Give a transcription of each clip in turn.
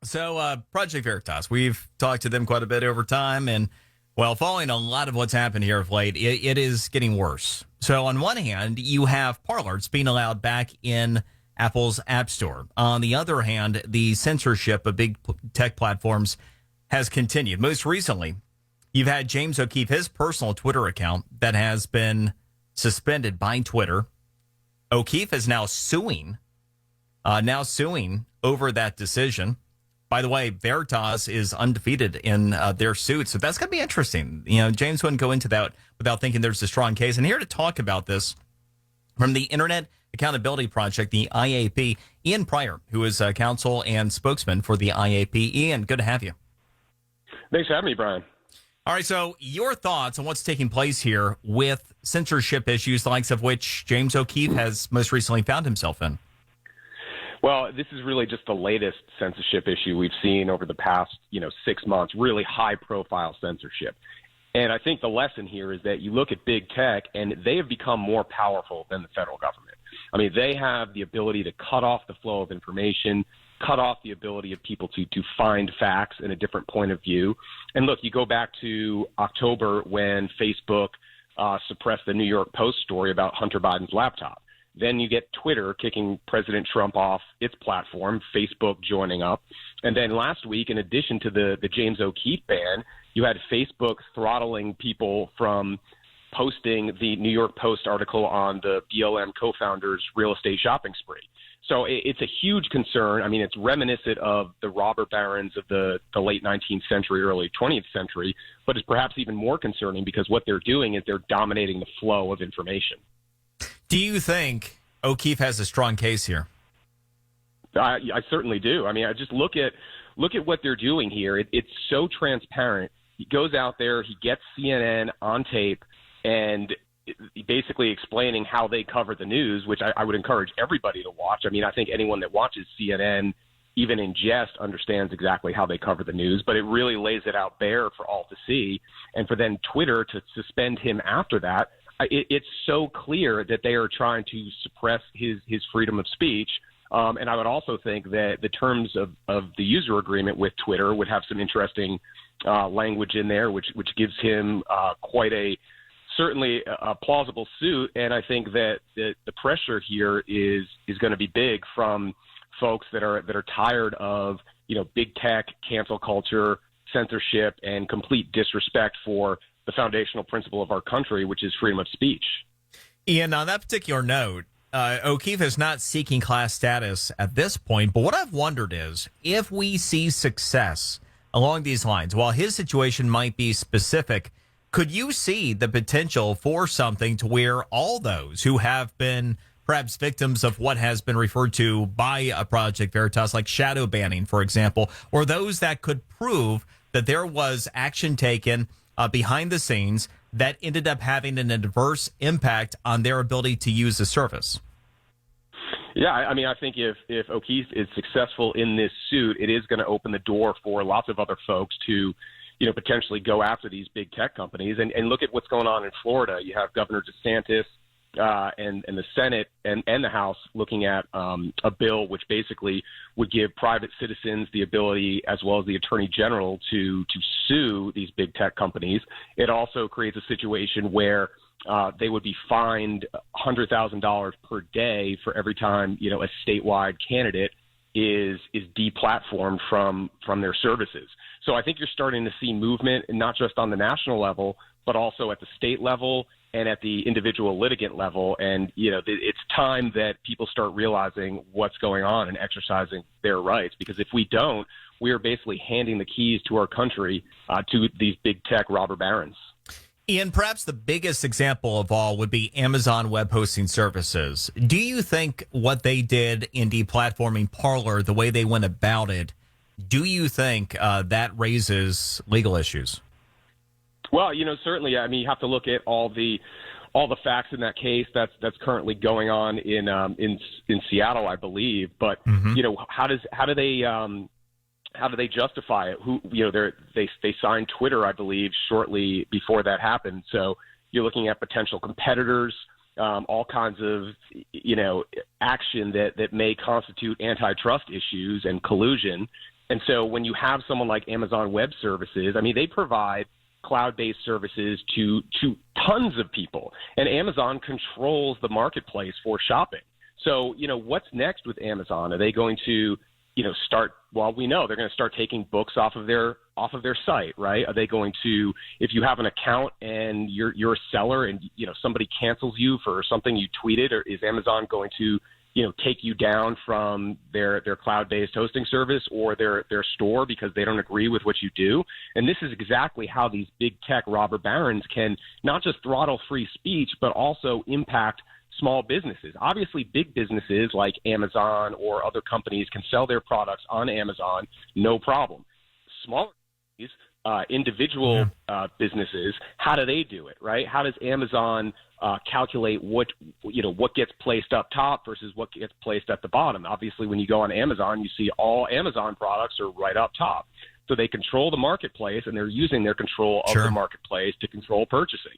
So, Project Veritas, we've talked to them quite a bit over time, and following a lot of what's happened here of late, it is getting worse. So, on one hand, you have Parler being allowed back in Apple's App Store. On the other hand, the censorship of big tech platforms has continued. Most recently, you've had James O'Keefe, his personal Twitter account that has been suspended by Twitter. O'Keefe is now suing over that decision. By the way, Veritas is undefeated in their suit, so that's going to be interesting. James wouldn't go into that without thinking there's a strong case. And here to talk about this from the Internet Accountability Project, the IAP, Ian Pryor, who is counsel and spokesman for the IAP. Ian, good to have you. Thanks for having me, Brian. All right, so your thoughts on what's taking place here with censorship issues, the likes of which James O'Keefe has most recently found himself in. Well, this is really just the latest censorship issue we've seen over the past, 6 months, really high-profile censorship. And I think the lesson here is that you look at big tech, and they have become more powerful than the federal government. I mean, they have the ability to cut off the flow of information, cut off the ability of people to find facts in a different point of view. And look, you go back to October when Facebook suppressed the New York Post story about Hunter Biden's laptop. Then you get Twitter kicking President Trump off its platform, Facebook joining up. And then last week, in addition to the James O'Keefe ban, you had Facebook throttling people from posting the New York Post article on the BLM co-founder's real estate shopping spree. So it's a huge concern. I mean, it's reminiscent of the robber barons of the late 19th century, early 20th century, but it's perhaps even more concerning because what they're doing is they're dominating the flow of information. Do you think O'Keefe has a strong case here? I certainly do. I mean, I just look at what they're doing here. It's so transparent. He goes out there, he gets CNN on tape, and basically explaining how they cover the news, which I would encourage everybody to watch. I mean, I think anyone that watches CNN, even in jest, understands exactly how they cover the news, but it really lays it out bare for all to see. And for then Twitter to suspend him after that, it's so clear that they are trying to suppress his freedom of speech. And I would also think that the terms of the user agreement with Twitter would have some interesting language in there, which gives him quite certainly a plausible suit. And I think that the pressure here is going to be big from folks that are tired of, big tech, cancel culture, censorship, and complete disrespect for the foundational principle of our country, which is freedom of speech. Ian, on that particular note, O'Keefe is not seeking class status at this point, but what I've wondered is if we see success along these lines, while his situation might be specific, could you see the potential for something to where all those who have been perhaps victims of what has been referred to by a Project Veritas, like shadow banning, for example, or those that could prove that there was action taken behind the scenes that ended up having an adverse impact on their ability to use the service? Yeah, I mean, I think if O'Keefe is successful in this suit, it is going to open the door for lots of other folks to, potentially go after these big tech companies. And look at what's going on in Florida. You have Governor DeSantis and the Senate and the House looking at a bill which basically would give private citizens the ability, as well as the Attorney General, to sue these big tech companies. It also creates a situation where they would be fined $100,000 per day for every time a statewide candidate is deplatformed from their services. So I think you're starting to see movement, not just on the national level, but also at the state level and at the individual litigant level. And, it's time that people start realizing what's going on and exercising their rights, because if we don't, we are basically handing the keys to our country to these big tech robber barons. Ian, perhaps the biggest example of all would be Amazon Web Hosting Services. Do you think what they did in deplatforming Parler, the way they went about it, do you think that raises legal issues? Well, certainly. I mean, you have to look at all the facts in that case that's currently going on in Seattle, I believe. But how do they justify it? They signed Twitter, I believe, shortly before that happened. So you're looking at potential competitors, all kinds of action that may constitute antitrust issues and collusion. And so when you have someone like Amazon Web Services, I mean, they provide cloud-based services to tons of people, and Amazon controls the marketplace for shopping. So, what's next with Amazon? Are they going to, start? Well, we know they're going to start taking books off of their site, right? Are they going to, if you have an account and you're a seller and somebody cancels you for something you tweeted, or is Amazon going to take you down from their cloud-based hosting service or their store because they don't agree with what you do? And this is exactly how these big tech robber barons can not just throttle free speech, but also impact small businesses. Obviously, big businesses like Amazon or other companies can sell their products on Amazon, no problem. Smaller companies, individual businesses, how do they do it, right? How does Amazon calculate what gets placed up top versus what gets placed at the bottom? Obviously, when you go on Amazon, you see all Amazon products are right up top. So they control the marketplace, and they're using their control of the marketplace to control purchasing.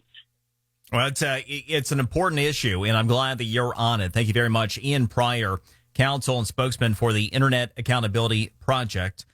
Well, it's an important issue, and I'm glad that you're on it. Thank you very much. Ian Pryor, counsel and spokesman for the Internet Accountability Project.